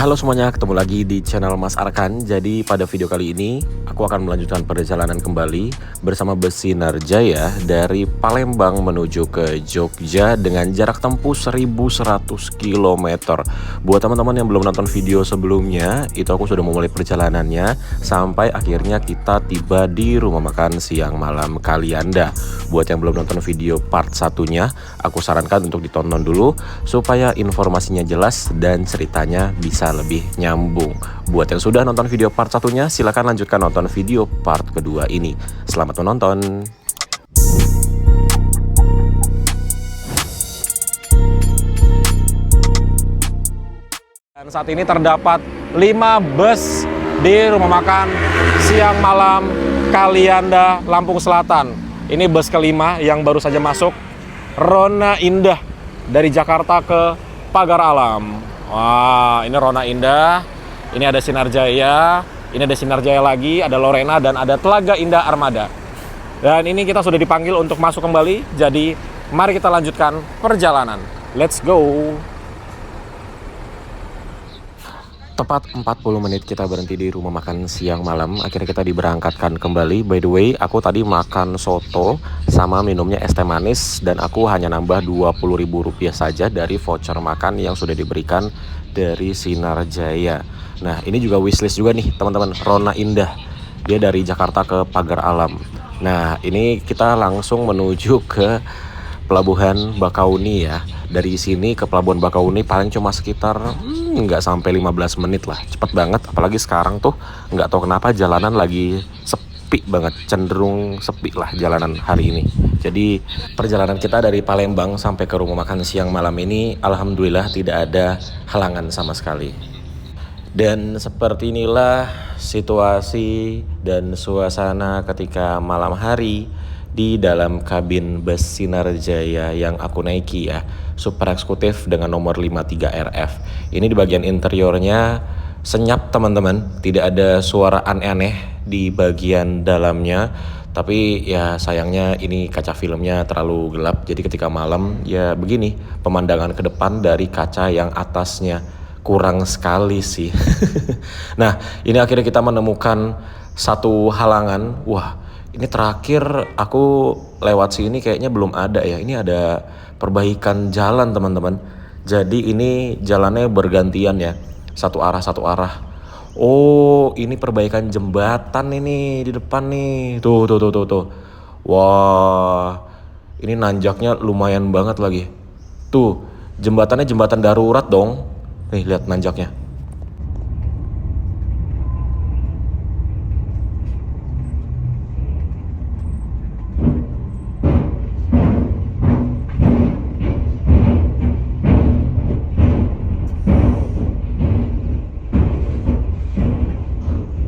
Halo semuanya, ketemu lagi di channel Mas Arkan. Jadi pada video kali ini aku akan melanjutkan perjalanan kembali bersama bus Sinarjaya dari Palembang menuju ke Jogja dengan jarak tempuh 1100 km. Buat teman-teman yang belum nonton video sebelumnya, itu aku sudah memulai perjalanannya sampai akhirnya kita tiba di rumah makan siang malam Kalianda. Buat yang belum nonton video part satunya, aku sarankan untuk ditonton dulu supaya informasinya jelas dan ceritanya bisa lebih nyambung. Buat yang sudah nonton video part satunya, silahkan lanjutkan nonton video part kedua ini. Selamat menonton. Dan saat ini terdapat 5 bus di rumah makan siang malam Kalianda, Lampung Selatan. Ini bus kelima yang baru saja masuk, Rona Indah dari Jakarta ke Pagar Alam. Wah, ini Rona Indah, ini ada Sinarjaya, ini ada Sinarjaya lagi, ada Lorena, dan ada Telaga Indah Armada. Dan ini kita sudah dipanggil untuk masuk kembali, jadi mari kita lanjutkan perjalanan. Let's go! Tepat 40 menit kita berhenti di rumah makan siang malam. Akhirnya kita diberangkatkan kembali. By the way, aku tadi makan soto sama minumnya es teh manis, dan aku hanya nambah Rp20.000 saja dari voucher makan yang sudah diberikan dari Sinarjaya. Nah, ini juga wishlist juga nih teman-teman, Rona Indah. Dia dari Jakarta ke Pagar Alam. Nah, ini kita langsung menuju ke Pelabuhan Bakauni ya. Dari sini ke Pelabuhan Bakauni paling cuma sekitar nggak sampai 15 menit lah. Cepet banget, apalagi sekarang tuh nggak tahu kenapa jalanan lagi sepi banget, cenderung sepi lah jalanan hari ini. Jadi perjalanan kita dari Palembang sampai ke rumah makan siang malam ini alhamdulillah tidak ada halangan sama sekali. Dan seperti inilah situasi dan suasana ketika malam hari di dalam kabin bus Sinarjaya yang aku naiki ya, super eksekutif dengan nomor 53 RF. Ini di bagian interiornya senyap teman-teman, tidak ada suara aneh-aneh di bagian dalamnya. Tapi ya sayangnya ini kaca filmnya terlalu gelap, jadi ketika malam ya begini pemandangan ke depan dari kaca yang atasnya, kurang sekali sih. Nah, ini akhirnya kita menemukan satu halangan. Wah, ini terakhir aku lewat sini kayaknya belum ada ya. Ini ada perbaikan jalan teman-teman. Jadi ini jalannya bergantian ya, satu arah. Oh, ini perbaikan jembatan ini di depan nih. Tuh. Wah, ini nanjaknya lumayan banget lagi. Tuh, jembatannya jembatan darurat dong. Nih, lihat nanjaknya.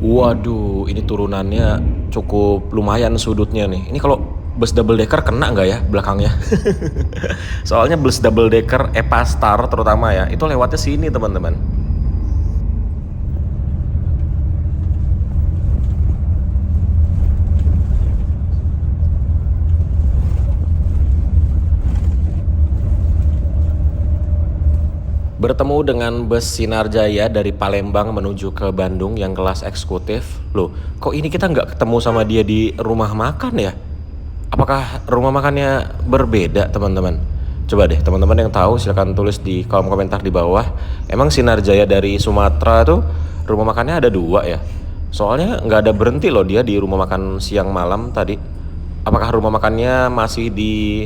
Waduh, ini turunannya cukup lumayan sudutnya nih. Ini kalau bus double decker kena nggak ya belakangnya? Soalnya bus double decker Epastar terutama ya, itu lewatnya sini teman-teman. Bertemu dengan bus Sinarjaya dari Palembang menuju ke Bandung yang kelas eksekutif. Loh, kok ini kita nggak ketemu sama dia di rumah makan ya? Apakah rumah makannya berbeda teman-teman? Coba deh teman-teman yang tahu silahkan tulis di kolom komentar di bawah. Emang Sinarjaya dari Sumatera tuh rumah makannya ada 2 ya? Soalnya nggak ada berhenti loh dia di rumah makan siang malam tadi. Apakah rumah makannya masih di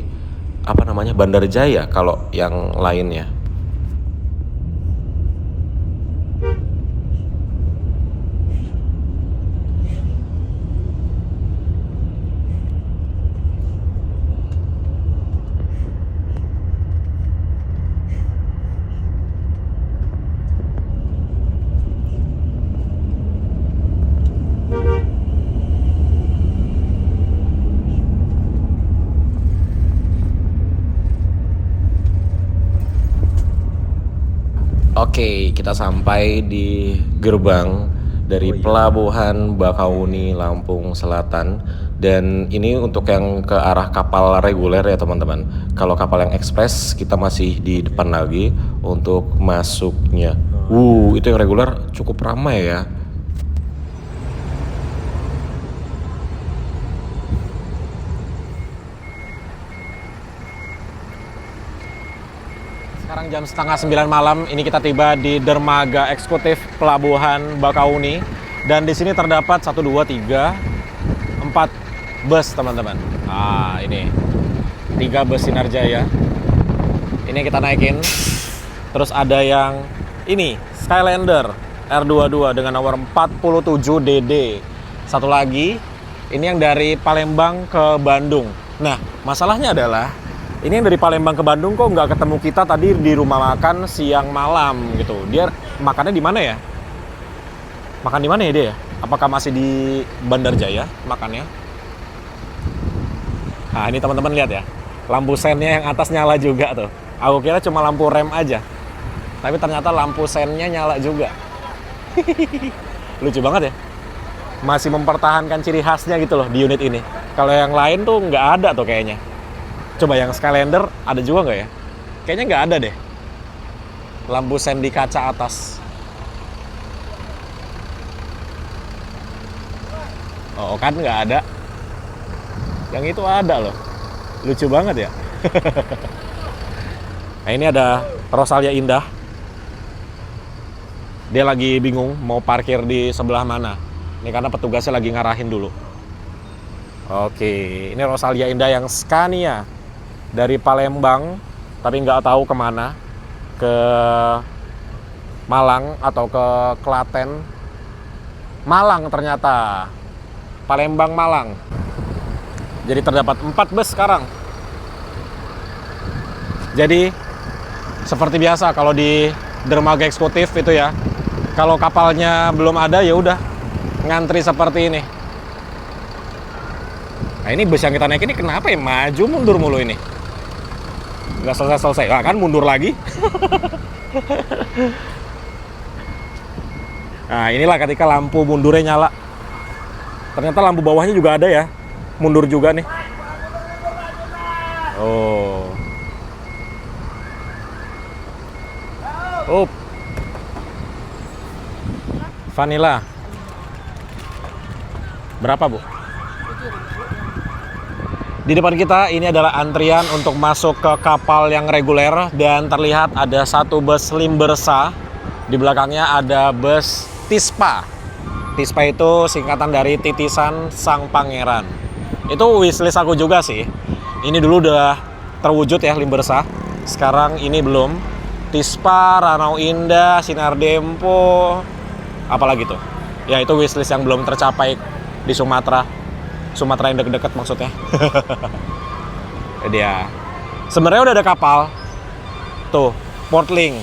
apa namanya Bandar Jaya kalau yang lainnya? Oke, kita sampai di gerbang dari Pelabuhan Bakauni, Lampung Selatan. Dan ini untuk yang ke arah kapal reguler ya teman-teman. Kalau kapal yang ekspres kita masih di depan lagi untuk masuknya. Itu yang reguler cukup ramai ya. Sekarang jam setengah 9 malam, ini kita tiba di dermaga eksekutif Pelabuhan Bakauni. Dan di sini terdapat 1, 2, 3, 4 bus teman-teman. Nah ini 3 bus Sinarjaya. Ini kita naikin. Terus ada yang ini Skylander R22 dengan nomor 47 DD. Satu lagi ini yang dari Palembang ke Bandung. Nah masalahnya adalah ini yang dari Palembang ke Bandung kok nggak ketemu kita tadi di rumah makan siang malam gitu. Dia makannya di mana ya? Makan di mana ya dia ya? Apakah masih di Bandar Jaya makannya? Nah ini teman-teman lihat ya, lampu sennya yang atas nyala juga tuh. Aku kira cuma lampu rem aja, tapi ternyata lampu sennya nyala juga. Lucu banget ya, masih mempertahankan ciri khasnya gitu loh di unit ini. Kalau yang lain tuh nggak ada tuh kayaknya. Coba yang Skylander ada juga nggak ya? Kayaknya nggak ada deh. Lampu sen di kaca atas. Oh kan nggak ada. Yang itu ada loh. Lucu banget ya. Nah ini ada Rosalia Indah. Dia lagi bingung mau parkir di sebelah mana. Ini karena petugasnya lagi ngarahin dulu. Oke, ini Rosalia Indah yang Scania. Dari Palembang, tapi nggak tahu kemana. Ke Malang atau ke Klaten. Malang ternyata. Palembang, Malang. Jadi terdapat 4 bus sekarang. Jadi seperti biasa kalau di dermaga eksekutif itu ya, kalau kapalnya belum ada ya udah ngantri seperti ini. Nah ini bus yang kita naik ini kenapa ya maju mundur mulu ini? Nggak selesai-selesai. Nah, kan mundur lagi. Nah inilah ketika lampu mundurnya nyala. Ternyata lampu bawahnya juga ada ya, mundur juga nih. Oh. Vanilla. Berapa, Bu? Di depan kita ini adalah antrian untuk masuk ke kapal yang reguler dan terlihat ada 1 bus Limbersa. Di belakangnya ada bus Tispa. Tispa itu singkatan dari Titisan Sang Pangeran. Itu wishlist aku juga sih. Ini dulu udah terwujud ya Limbersa. Sekarang ini belum. Tispa, Ranau Indah, Sinar Dempo, apalagi tuh. Ya itu wishlist yang belum tercapai di Sumatera. Sumatera yang deket-deket maksudnya. Dia. Sebenarnya udah ada kapal. Tuh, Portling.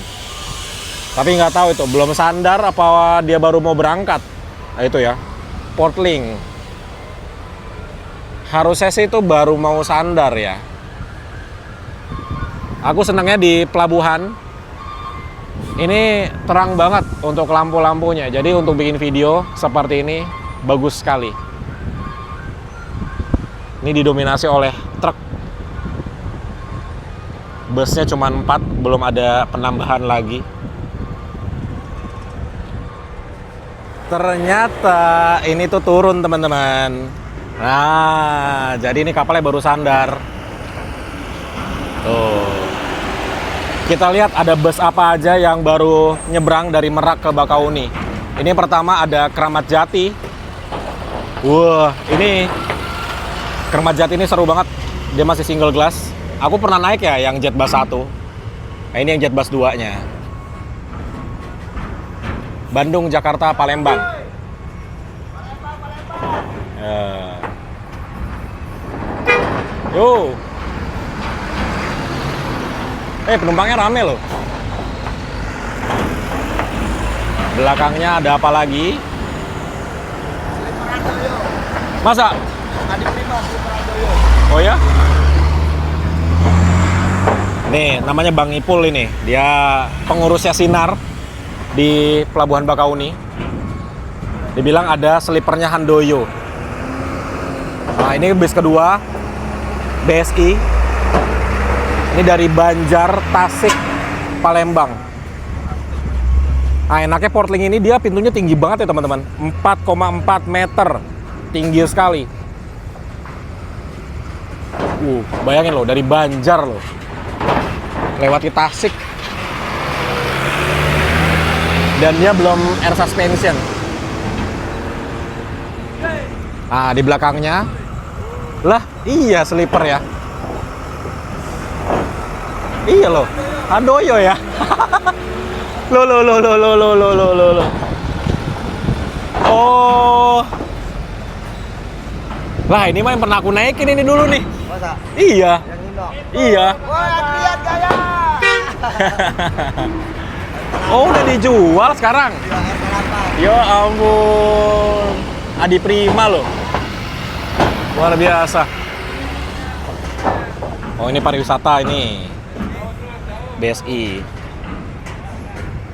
Tapi nggak tahu itu belum sandar apa dia baru mau berangkat. Nah itu ya, Portling. Harusnya sih itu baru mau sandar ya. Aku senangnya di pelabuhan. Ini terang banget untuk lampu-lampunya. Jadi untuk bikin video seperti ini bagus sekali. Ini didominasi oleh truk. Busnya cuma 4, belum ada penambahan lagi. Ternyata ini tuh turun teman-teman. Nah, jadi ini kapalnya baru sandar. Tuh. Kita lihat ada bus apa aja yang baru nyebrang dari Merak ke Bakauni. Ini pertama ada Keramat Jati. Wah, ini Keramat Jati ini seru banget. Dia masih single glass. Aku pernah naik ya yang jet bus 1. Nah, ini yang jet bus 2-nya. Bandung, Jakarta, Palembang. Yo. Penumpangnya rame loh. Belakangnya ada apa lagi? Masa? Oh ya? Nih, namanya Bang Ipul ini. Dia pengurusnya Sinar di Pelabuhan Bakauni. Dibilang ada selipernya Handoyo. Nah, ini bis kedua BSI. Ini dari Banjar, Tasik, Palembang. Nah, enaknya Portling ini dia pintunya tinggi banget ya teman-teman. 4,4 meter. Tinggi sekali. Bayangin loh, dari Banjar loh. Lewati Tasik. Dan dia belum air suspension. Nah, di belakangnya. Lah, iya sleeper ya. Iya loh. Handoyo ya. Loh. Oh. Lah, ini mah yang pernah aku naikin ini dulu nih. Masa? Iya. Yang Indo? Iya. Wah, lihat gaya! Oh, udah dijual sekarang? Iya, Ya ampun. Adi Prima loh. Luar biasa. Oh, ini pariwisata ini. BSI.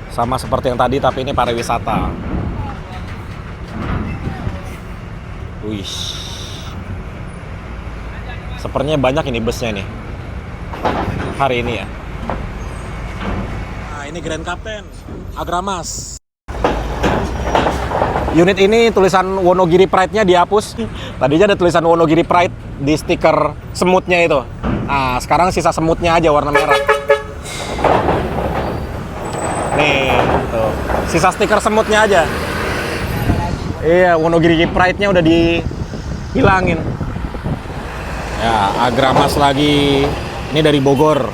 Sama seperti yang tadi, tapi ini pariwisata. Wih. Sepertinya banyak ini busnya nih. Hari ini ya. Nah, ini Grand Captain Agramas. Unit ini tulisan Wonogiri Pride-nya dihapus. Tadinya ada tulisan Wonogiri Pride di stiker semutnya itu. Nah, sekarang sisa semutnya aja warna merah. Nih, tuh. Sisa stiker semutnya aja. Iya, Wonogiri Pride-nya udah dihilangin. Ya, Agramas lagi. Ini dari Bogor.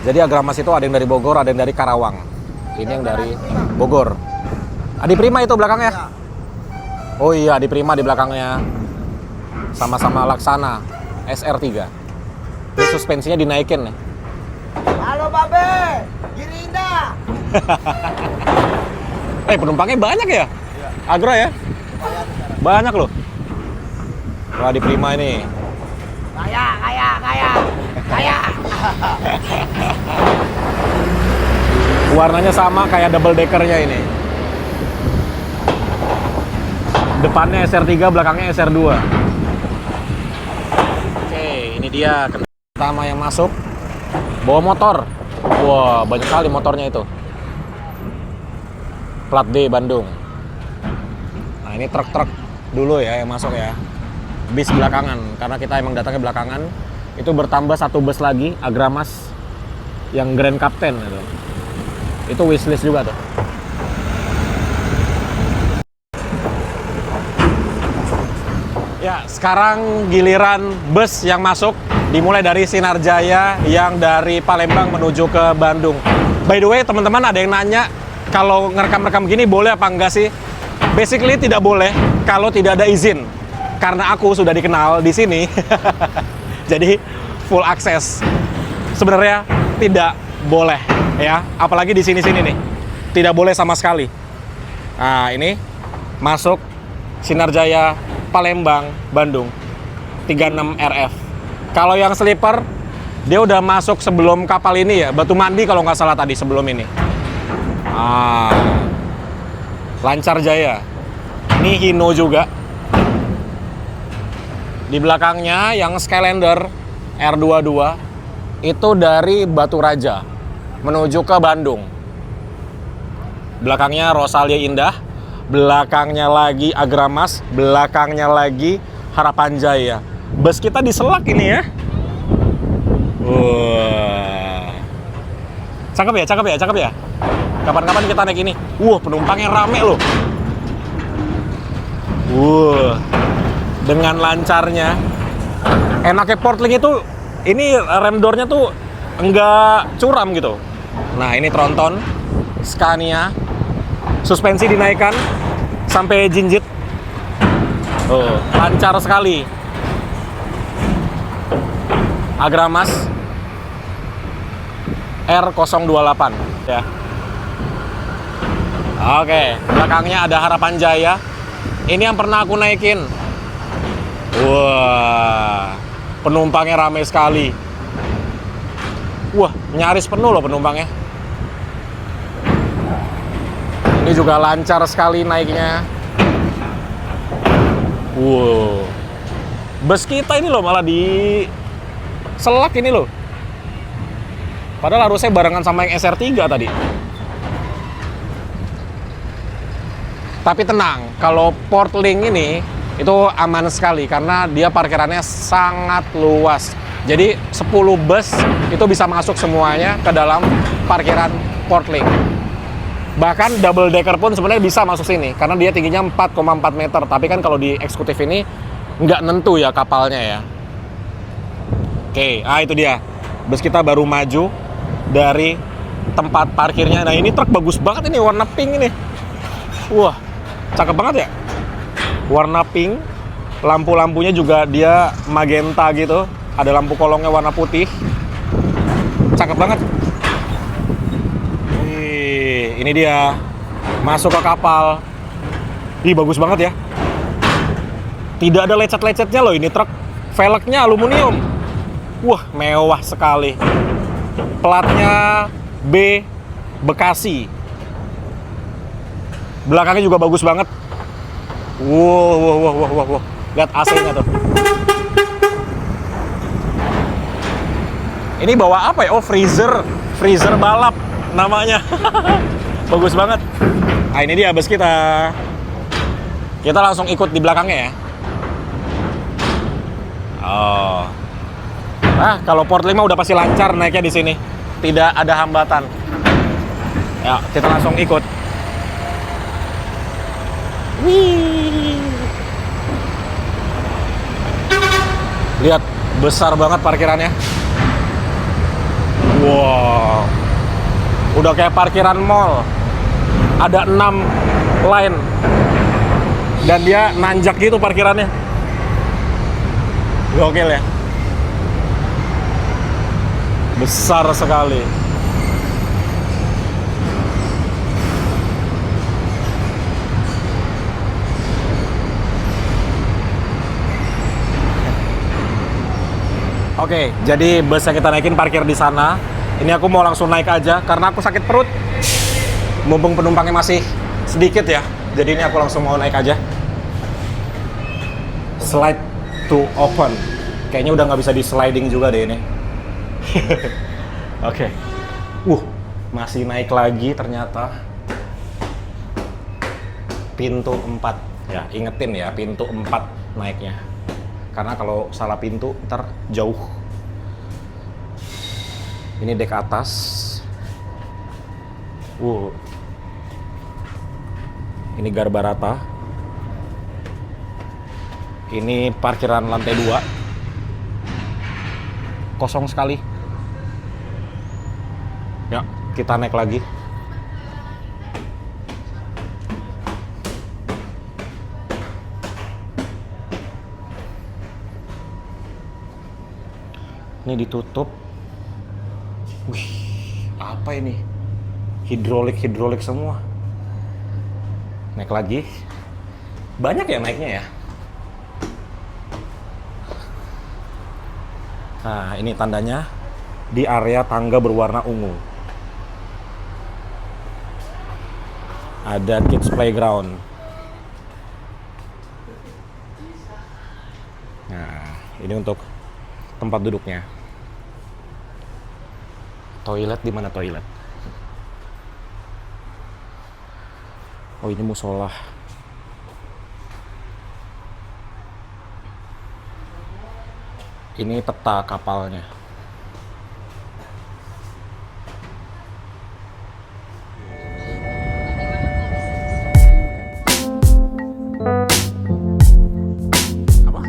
Jadi Agramas itu ada yang dari Bogor, ada yang dari Karawang. Ini yang dari Bogor. Adi Prima itu belakangnya. Oh iya, Adi Prima di belakangnya. Sama-sama Laksana SR3. Ini suspensinya dinaikin nih. Halo Babe, Giri Indah. Penumpangnya banyak ya? Agra ya? Banyak loh. Wah, Adi Prima ini. Kaya. Warnanya sama kayak double deckernya ini. Depannya SR3, belakangnya SR2. Oke, ini dia kendaraan pertama yang masuk. Bawa motor. Wah, banyak kali motornya itu. Plat D Bandung. Nah, ini truk-truk dulu ya yang masuk ya. Bis belakangan, karena kita emang datangnya belakangan. Itu bertambah satu bus lagi, Agramas yang Grand Captain itu. Itu wishlist juga tuh. Ya, sekarang giliran bus yang masuk dimulai dari Sinarjaya yang dari Palembang menuju ke Bandung. By the way, teman-teman ada yang nanya kalau ngerekam-rekam gini boleh apa enggak sih? Basically tidak boleh kalau tidak ada izin. Karena aku sudah dikenal di sini. Jadi full akses. Sebenarnya tidak boleh ya, apalagi di sini-sini nih. Tidak boleh sama sekali. Nah, ini masuk Sinarjaya Palembang, Bandung 36 RF. Kalau yang sleeper dia udah masuk sebelum kapal ini ya, Batu Mandi kalau nggak salah tadi sebelum ini. Lancar Jaya. Ini Hino juga. Di belakangnya yang Skylander R22 itu dari Batu Raja menuju ke Bandung. Belakangnya Rosalia Indah, belakangnya lagi Agramas, belakangnya lagi Harapan Jaya. Bus kita diselak ini ya. Wah. Cakep ya. Kapan-kapan kita naik ini. Penumpangnya rame loh. Dengan lancarnya. Enaknya Portling itu, ini rem door-nya tuh enggak curam gitu. Nah, ini tronton Scania. Suspensi dinaikkan sampai jinjit. Lancar sekali. Agramas R028 ya. Oke, belakangnya ada Harapan Jaya. Ini yang pernah aku naikin. Wah, penumpangnya ramai sekali. Wah, nyaris penuh loh penumpangnya. Ini juga lancar sekali naiknya. Wow. Bus kita ini loh malah di selak ini loh. Padahal harusnya barengan sama yang SR3 tadi. Tapi tenang, kalau Portlink ini itu aman sekali karena dia parkirannya sangat luas. Jadi 10 bus itu bisa masuk semuanya ke dalam parkiran Portlink. Bahkan double decker pun sebenarnya bisa masuk sini karena dia tingginya 4,4 meter. Tapi kan kalau di eksekutif ini nggak nentu ya kapalnya ya. Oke, itu dia. Bus kita baru maju dari tempat parkirnya. Nah ini truk bagus banget ini, warna pink ini. Wah, cakep banget ya. Warna pink, lampu-lampunya juga dia magenta gitu. Ada lampu kolongnya warna putih. Cakep banget. Wih, ini dia. Masuk ke kapal. Ih, bagus banget ya. Tidak ada lecet-lecetnya loh ini truk. Velgnya aluminium. Wah, mewah sekali. Platnya B Bekasi. Belakangnya juga bagus banget. Wow. Lihat AC-nya tuh. Ini bawa apa ya? Oh, freezer balap namanya. Bagus banget. Nah, ini dia bus kita. Kita langsung ikut di belakangnya ya. Oh. Nah, kalau Portlink udah pasti lancar naiknya di sini. Tidak ada hambatan. Ya, kita langsung ikut. Wih. Lihat, besar banget parkirannya. Wow. Udah kayak parkiran mall. Ada 6 line. Dan dia nanjak gitu parkirannya. Gokil ya. Besar sekali. Oke, jadi bus yang kita naikin parkir di sana. Ini aku mau langsung naik aja karena aku sakit perut. Mumpung penumpangnya masih sedikit ya. Jadi ini aku langsung mau naik aja. Slide to open. Kayaknya udah nggak bisa di sliding juga deh ini. Oke. Masih naik lagi ternyata. Pintu 4. Ya, ingetin ya, pintu 4 naiknya. Karena kalau salah pintu ntar jauh. Ini dek atas. Ini Garbarata. Ini parkiran lantai 2. Kosong sekali. Ya, kita naik lagi. Ini ditutup. Wih, apa ini? Hidrolik semua. Naik lagi. Banyak ya naiknya ya. Nah, ini tandanya di area tangga berwarna ungu. Ada kids playground. Nah, ini untuk tempat duduknya. Toilet di mana toilet? Oh, ini musola. Ini peta kapalnya. Apa?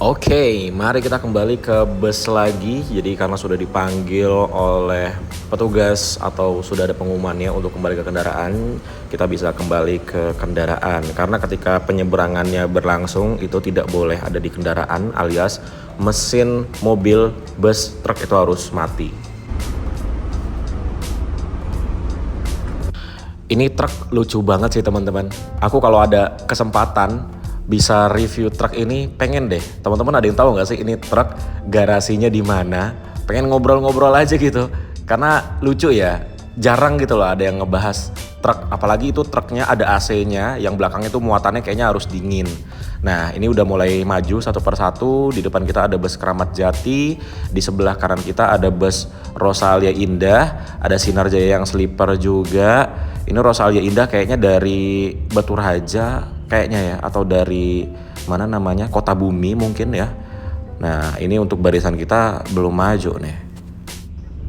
Oke, mari kita kembali ke bus lagi. Jadi karena sudah dipanggil oleh petugas atau sudah ada pengumumannya untuk kembali ke kendaraan, kita bisa kembali ke kendaraan. Karena ketika penyeberangannya berlangsung itu tidak boleh ada di kendaraan, alias mesin mobil, bus, truk itu harus mati. Ini truk lucu banget sih teman-teman. Aku kalau ada kesempatan bisa review truk ini pengen deh. Teman-teman ada yang tahu nggak sih ini truk garasinya di mana? Pengen ngobrol-ngobrol aja gitu. Karena lucu ya. Jarang gitu loh ada yang ngebahas truk. Apalagi itu truknya ada AC-nya, yang belakangnya tuh muatannya kayaknya harus dingin. Nah ini udah mulai maju satu persatu. Di depan kita ada bus Keramat Jati. Di sebelah kanan kita ada bus Rosalia Indah. Ada Sinar Jaya yang sleeper juga. Ini Rosalia Indah kayaknya dari Batu Raja kayaknya ya, atau dari mana namanya, Kota Bumi mungkin ya. Nah ini untuk barisan kita belum maju nih.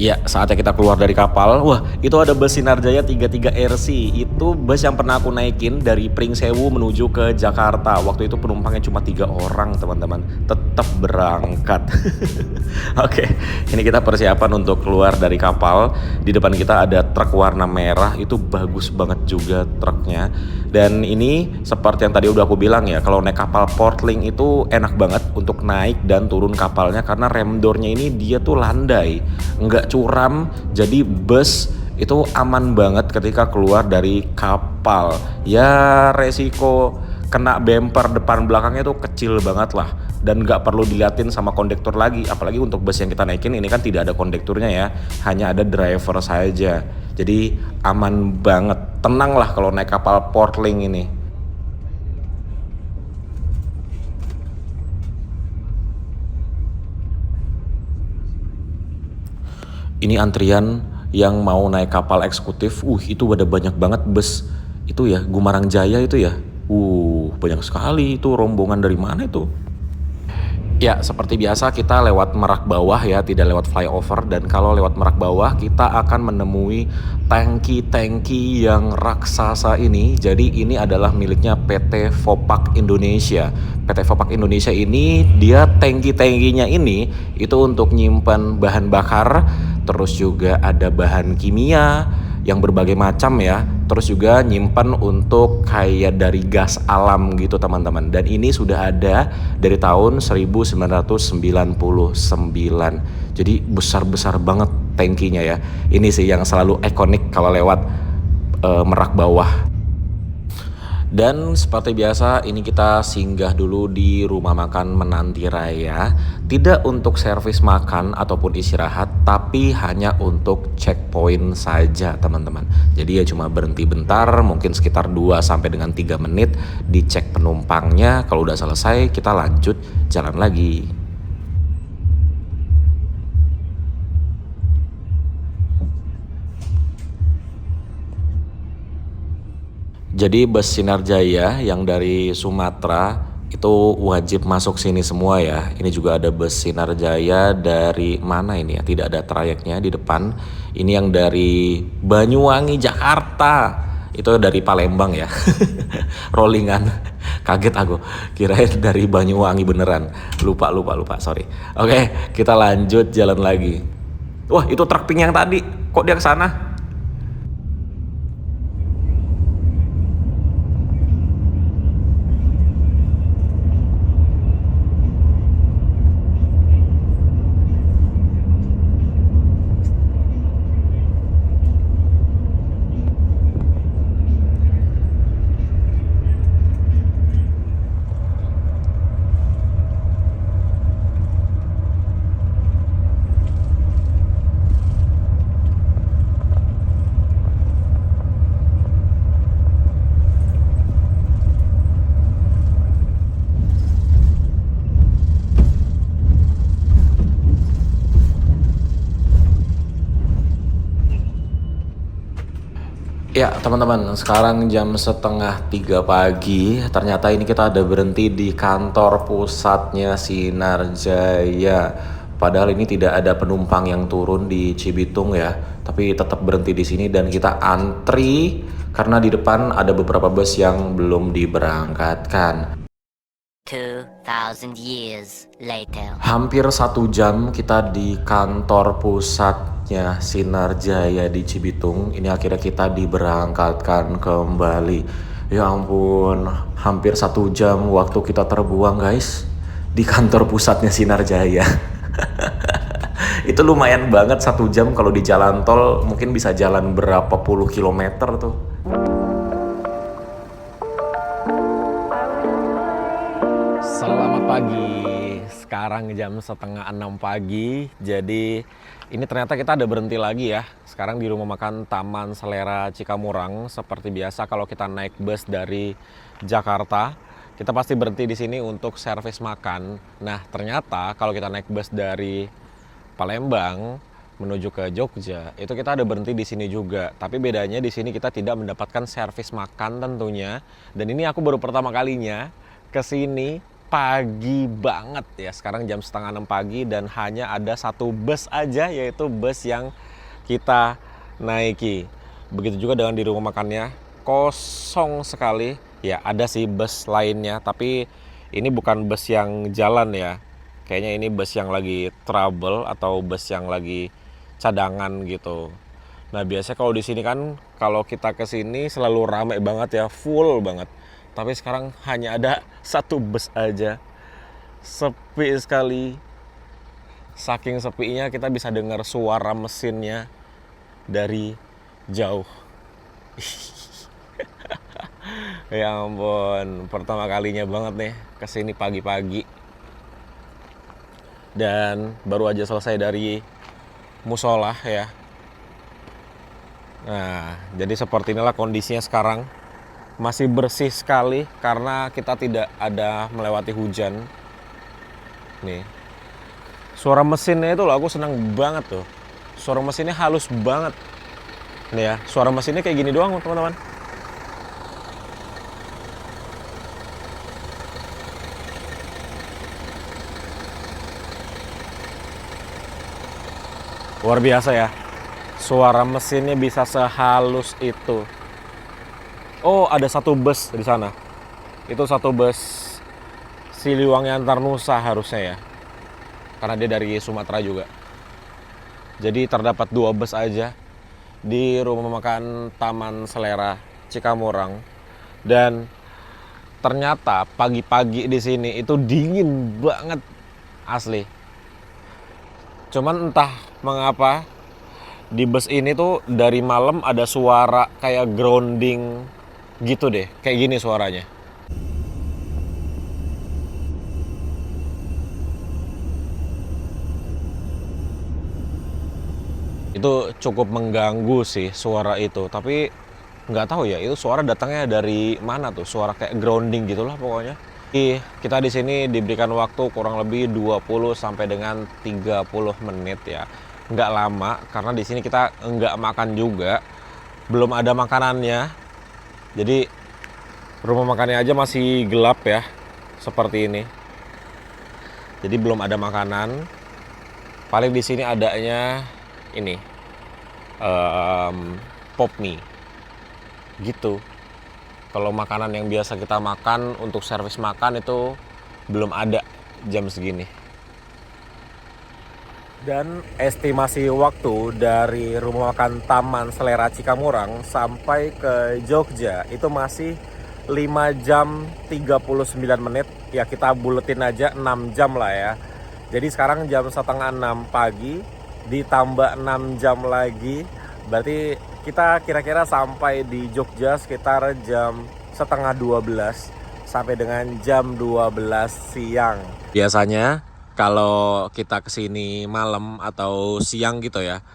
Ya, saatnya kita keluar dari kapal. Wah, itu ada bus Sinarjaya 33 RC. Itu bus yang pernah aku naikin dari Pringsewu menuju ke Jakarta. Waktu itu penumpangnya cuma 3 orang, teman-teman. Tetap berangkat. Oke, ini kita persiapan untuk keluar dari kapal. Di depan kita ada truk warna merah. Itu bagus banget juga truknya. Dan ini seperti yang tadi udah aku bilang ya, kalau naik kapal Portling itu enak banget untuk naik dan turun kapalnya karena rem door-nya ini dia tuh landai, nggak curam, jadi bus itu aman banget ketika keluar dari kapal. Ya resiko kena bumper depan belakangnya tuh kecil banget lah, dan nggak perlu diliatin sama kondektur lagi. Apalagi untuk bus yang kita naikin ini kan tidak ada kondekturnya ya, hanya ada driver saja. Jadi aman banget, tenang lah kalau naik kapal Portling ini. Ini antrian yang mau naik kapal eksekutif. Itu ada banyak banget bus itu ya, Gumarang Jaya itu ya. Banyak sekali itu, rombongan dari mana itu? Ya, seperti biasa kita lewat Merak Bawah ya, tidak lewat flyover. Dan kalau lewat Merak Bawah kita akan menemui tangki-tangki yang raksasa ini. Jadi ini adalah miliknya PT Vopak Indonesia. PT Vopak Indonesia ini dia tangki-tangkinya ini itu untuk nyimpan bahan bakar, terus juga ada bahan kimia yang berbagai macam ya, terus juga nyimpan untuk kayak dari gas alam gitu teman-teman. Dan ini sudah ada dari tahun 1999. Jadi besar-besar banget tangkinya ya. Ini sih yang selalu ikonik kalau lewat Merak Bawah. Dan seperti biasa ini kita singgah dulu di rumah makan Menanti Raya. Tidak untuk servis makan ataupun istirahat, tapi hanya untuk checkpoint saja teman-teman. Jadi ya cuma berhenti bentar, mungkin sekitar 2 sampai dengan 3 menit, dicek penumpangnya. Kalau udah selesai kita lanjut jalan lagi. Jadi bus Sinarjaya yang dari Sumatera itu wajib masuk sini semua ya. Ini juga ada bus Sinarjaya dari mana ini ya, tidak ada trayeknya di depan. Ini yang dari Banyuwangi Jakarta, itu dari Palembang ya. Rollingan, kaget aku, kirain dari Banyuwangi beneran. Lupa, sorry. Oke, kita lanjut jalan lagi. Wah, itu truk pink yang tadi, kok dia kesana? Ya teman-teman, sekarang jam 2:30 pagi. Ternyata ini kita ada berhenti di kantor pusatnya Sinarjaya. Padahal ini tidak ada penumpang yang turun di Cibitung ya, tapi tetap berhenti di sini dan kita antri karena di depan ada beberapa bus yang belum diberangkatkan. 2000 years later. Hampir 1 jam kita di kantor pusatnya Sinarjaya di Cibitung. Ini akhirnya kita diberangkatkan kembali. Ya ampun, hampir 1 jam waktu kita terbuang guys di kantor pusatnya Sinarjaya. Itu lumayan banget 1 jam kalau di jalan tol, mungkin bisa jalan berapa puluh kilometer tuh. Selamat pagi. Sekarang jam 5:30 pagi. Jadi ini ternyata kita ada berhenti lagi ya. Sekarang di rumah makan Taman Selera Cikamurang. Seperti biasa kalau kita naik bus dari Jakarta, kita pasti berhenti di sini untuk servis makan. Nah, ternyata kalau kita naik bus dari Palembang menuju ke Jogja, itu kita ada berhenti di sini juga. Tapi bedanya di sini kita tidak mendapatkan servis makan tentunya. Dan ini aku baru pertama kalinya ke sini pagi banget ya. Sekarang jam 5:30 pagi dan hanya ada 1 bus aja, yaitu bus yang kita naiki. Begitu juga dengan di rumah makannya, kosong sekali. Ya ada sih bus lainnya, tapi ini bukan bus yang jalan ya. Kayaknya ini bus yang lagi trouble atau bus yang lagi cadangan gitu. Nah biasanya kalau di sini kan kalau kita ke sini selalu ramai banget ya, full banget. Tapi sekarang hanya ada 1 bus aja, sepi sekali. Saking sepinya kita bisa dengar suara mesinnya dari jauh. Ya ampun, pertama kalinya banget nih kesini pagi-pagi. Dan baru aja selesai dari musola ya. Nah, jadi seperti inilah kondisinya sekarang. Masih bersih sekali karena kita tidak ada melewati hujan. Nih. Suara mesinnya itu loh, aku senang banget tuh. Suara mesinnya halus banget. Nih ya, suara mesinnya kayak gini doang teman-teman. Luar biasa ya, suara mesinnya bisa sehalus itu. Oh, ada 1 bus di sana. Itu 1 bus Siliwangi Antarnusa harusnya ya, karena dia dari Sumatera juga. Jadi terdapat 2 bus aja di rumah makan Taman Selera Cikamurang. Dan ternyata pagi-pagi di sini itu dingin banget asli. Cuman entah mengapa di bus ini tuh dari malam ada suara kayak grounding gitu deh, kayak gini suaranya. Itu cukup mengganggu sih suara itu, tapi nggak tahu ya itu suara datangnya dari mana tuh, suara kayak grounding gitulah pokoknya. Kita di sini diberikan waktu kurang lebih 20 sampai dengan 30 menit ya. Nggak lama karena di sini kita nggak makan juga. Belum ada makanannya. Jadi rumah makannya aja masih gelap ya. Seperti ini. Jadi belum ada makanan. Paling di sini adanya ini. Pop mie. Gitu. Kalau makanan yang biasa kita makan untuk servis makan itu belum ada jam segini. Dan estimasi waktu dari rumah makan Taman Selera Cikamurang sampai ke Jogja itu masih 5 jam 39 menit. Ya kita buletin aja 6 jam lah ya. Jadi sekarang jam 5:30 pagi ditambah 6 jam lagi. Berarti kita kira-kira sampai di Jogja sekitar jam 11:30 sampai dengan jam 12 siang. Biasanya kalau kita kesini malam atau siang gitu ya,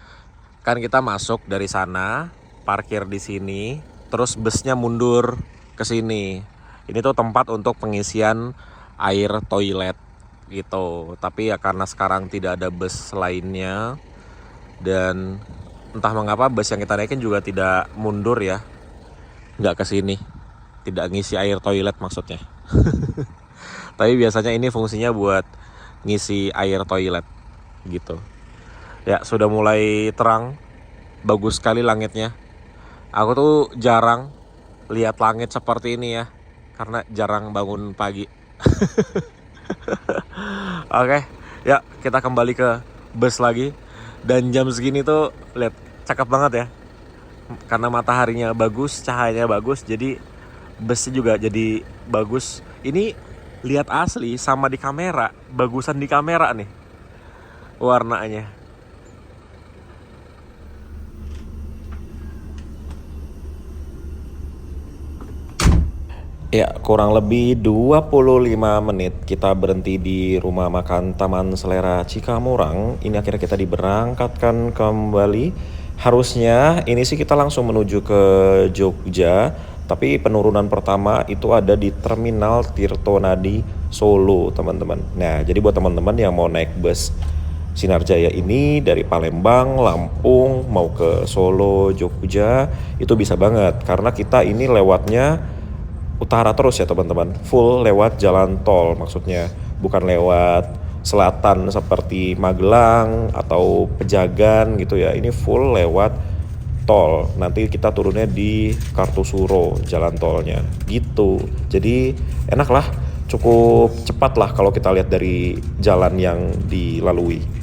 kan kita masuk dari sana, parkir di sini, terus busnya mundur ke sini. Ini tuh tempat untuk pengisian air toilet gitu. Tapi ya karena sekarang tidak ada bus lainnya dan entah mengapa bus yang kita naikin juga tidak mundur ya, nggak ke sini, tidak ngisi air toilet maksudnya. Tapi biasanya ini fungsinya buat ngisi air toilet gitu. Ya sudah mulai terang, bagus sekali langitnya. Aku tuh jarang lihat langit seperti ini ya, karena jarang bangun pagi. Oke, ya kita kembali ke bus lagi. Dan jam segini tuh lihat cakep banget ya, karena mataharinya bagus, cahayanya bagus, jadi busnya juga jadi bagus. Ini lihat asli sama di kamera, bagusan di kamera nih warnanya. Ya, kurang lebih 25 menit kita berhenti di rumah makan Taman Selera Cikamurang. Ini akhirnya kita diberangkatkan kembali. Harusnya ini sih kita langsung menuju ke Jogja, tapi penurunan pertama itu ada di Terminal Tirtonadi Solo, teman-teman. Nah, jadi buat teman-teman yang mau naik bus Sinarjaya ini dari Palembang, Lampung, mau ke Solo, Jogja, itu bisa banget. Karena kita ini lewatnya utara terus ya teman-teman, full lewat jalan tol maksudnya, bukan lewat selatan seperti Magelang atau Pejagan gitu ya. Ini full lewat tol, nanti kita turunnya di Kartusuro jalan tolnya gitu. Jadi enak lah, cukup cepat lah kalau kita lihat dari jalan yang dilalui.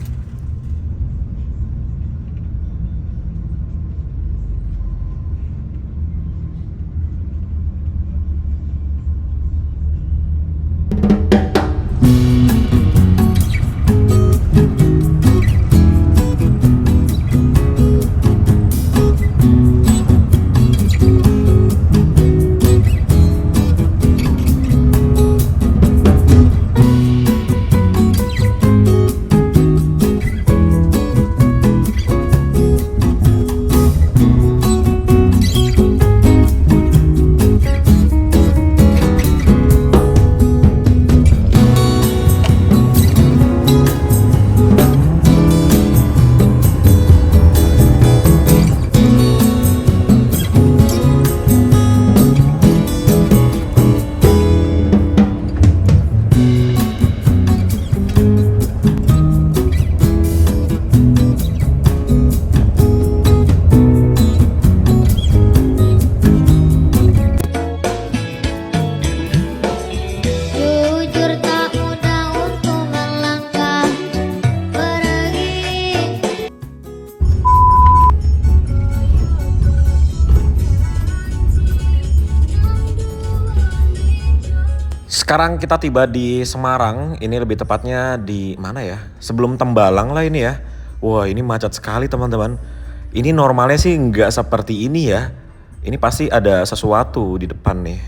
Jujur tak mudah untuk melangkah pergi. Sekarang kita tiba di Semarang, ini lebih tepatnya di mana ya? Sebelum Tembalang lah ini ya. Wah, ini macet sekali teman-teman. Ini normalnya sih nggak seperti ini ya. Ini pasti ada sesuatu di depan nih.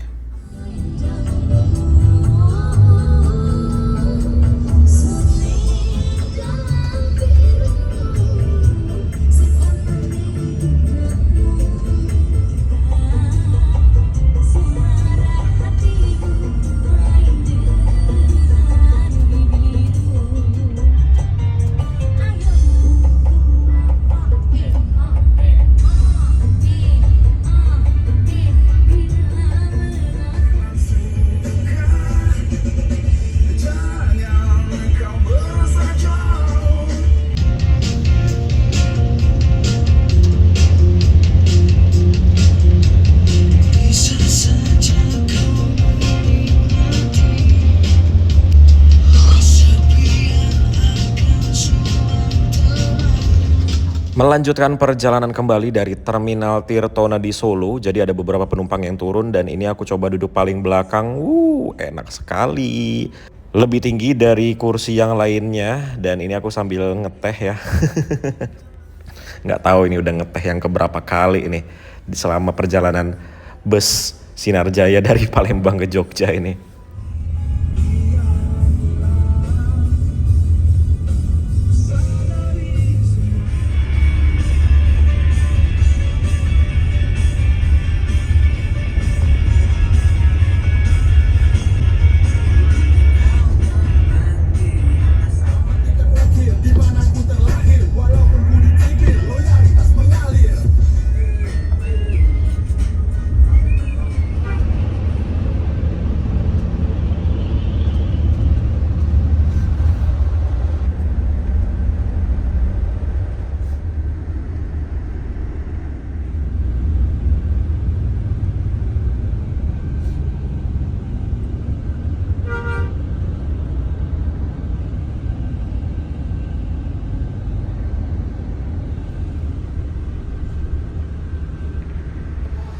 Melanjutkan perjalanan kembali dari Terminal Tirtonadi Solo. Jadi ada beberapa penumpang yang turun dan ini aku coba duduk paling belakang. Enak sekali. Lebih tinggi dari kursi yang lainnya dan ini aku sambil ngeteh ya. Nggak tahu ini udah ngeteh yang keberapa kali ini selama perjalanan bus Sinarjaya dari Palembang ke Jogja ini.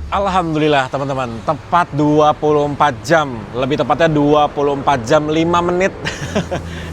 Alhamdulillah teman-teman, tepat 24 jam, lebih tepatnya 24 jam 5 menit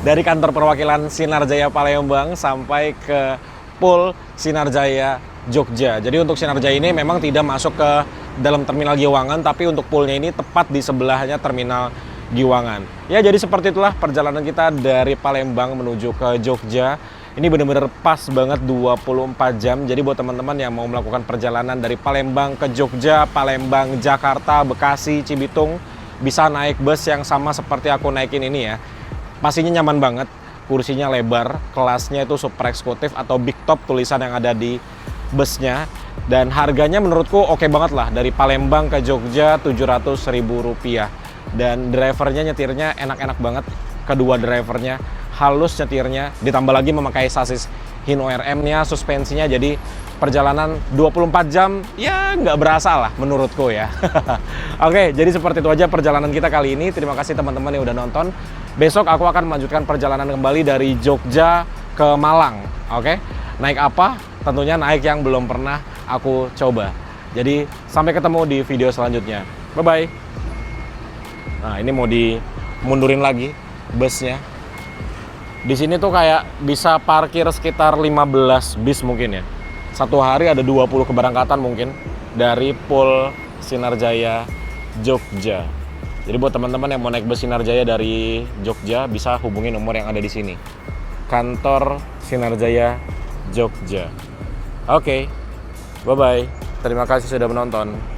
dari kantor perwakilan Sinarjaya Palembang sampai ke Pool Sinarjaya Jogja. Jadi untuk Sinarjaya ini memang tidak masuk ke dalam terminal Giwangan, tapi untuk poolnya ini tepat di sebelahnya terminal Giwangan. Ya, jadi seperti itulah perjalanan kita dari Palembang menuju ke Jogja. Ini bener-bener pas banget 24 jam. Jadi buat teman-teman yang mau melakukan perjalanan dari Palembang ke Jogja, Palembang, Jakarta, Bekasi, Cibitung, bisa naik bus yang sama seperti aku naikin ini ya. Pastinya nyaman banget, kursinya lebar, kelasnya itu super eksekutif atau big top tulisan yang ada di busnya. Dan harganya menurutku oke banget lah, dari Palembang ke Jogja Rp700.000. Dan drivernya nyetirnya enak-enak banget, kedua drivernya halus nyetirnya, ditambah lagi memakai sasis Hino RM-nya, suspensinya, jadi perjalanan 24 jam ya nggak berasa lah menurutku ya. Oke, jadi seperti itu aja perjalanan kita kali ini. Terima kasih teman-teman yang udah nonton. Besok aku akan melanjutkan perjalanan kembali dari Jogja ke Malang. Oke, naik apa? Tentunya naik yang belum pernah aku coba. Jadi sampai ketemu di video selanjutnya. Bye-bye. Nah, ini mau dimundurin lagi busnya. Di sini tuh kayak bisa parkir sekitar 15 bis mungkin ya. Satu hari ada 20 keberangkatan mungkin dari Pool Sinarjaya Jogja. Jadi buat teman-teman yang mau naik bus Sinarjaya dari Jogja bisa hubungi nomor yang ada di sini. Kantor Sinarjaya Jogja. Oke. Bye-bye. Terima kasih sudah menonton.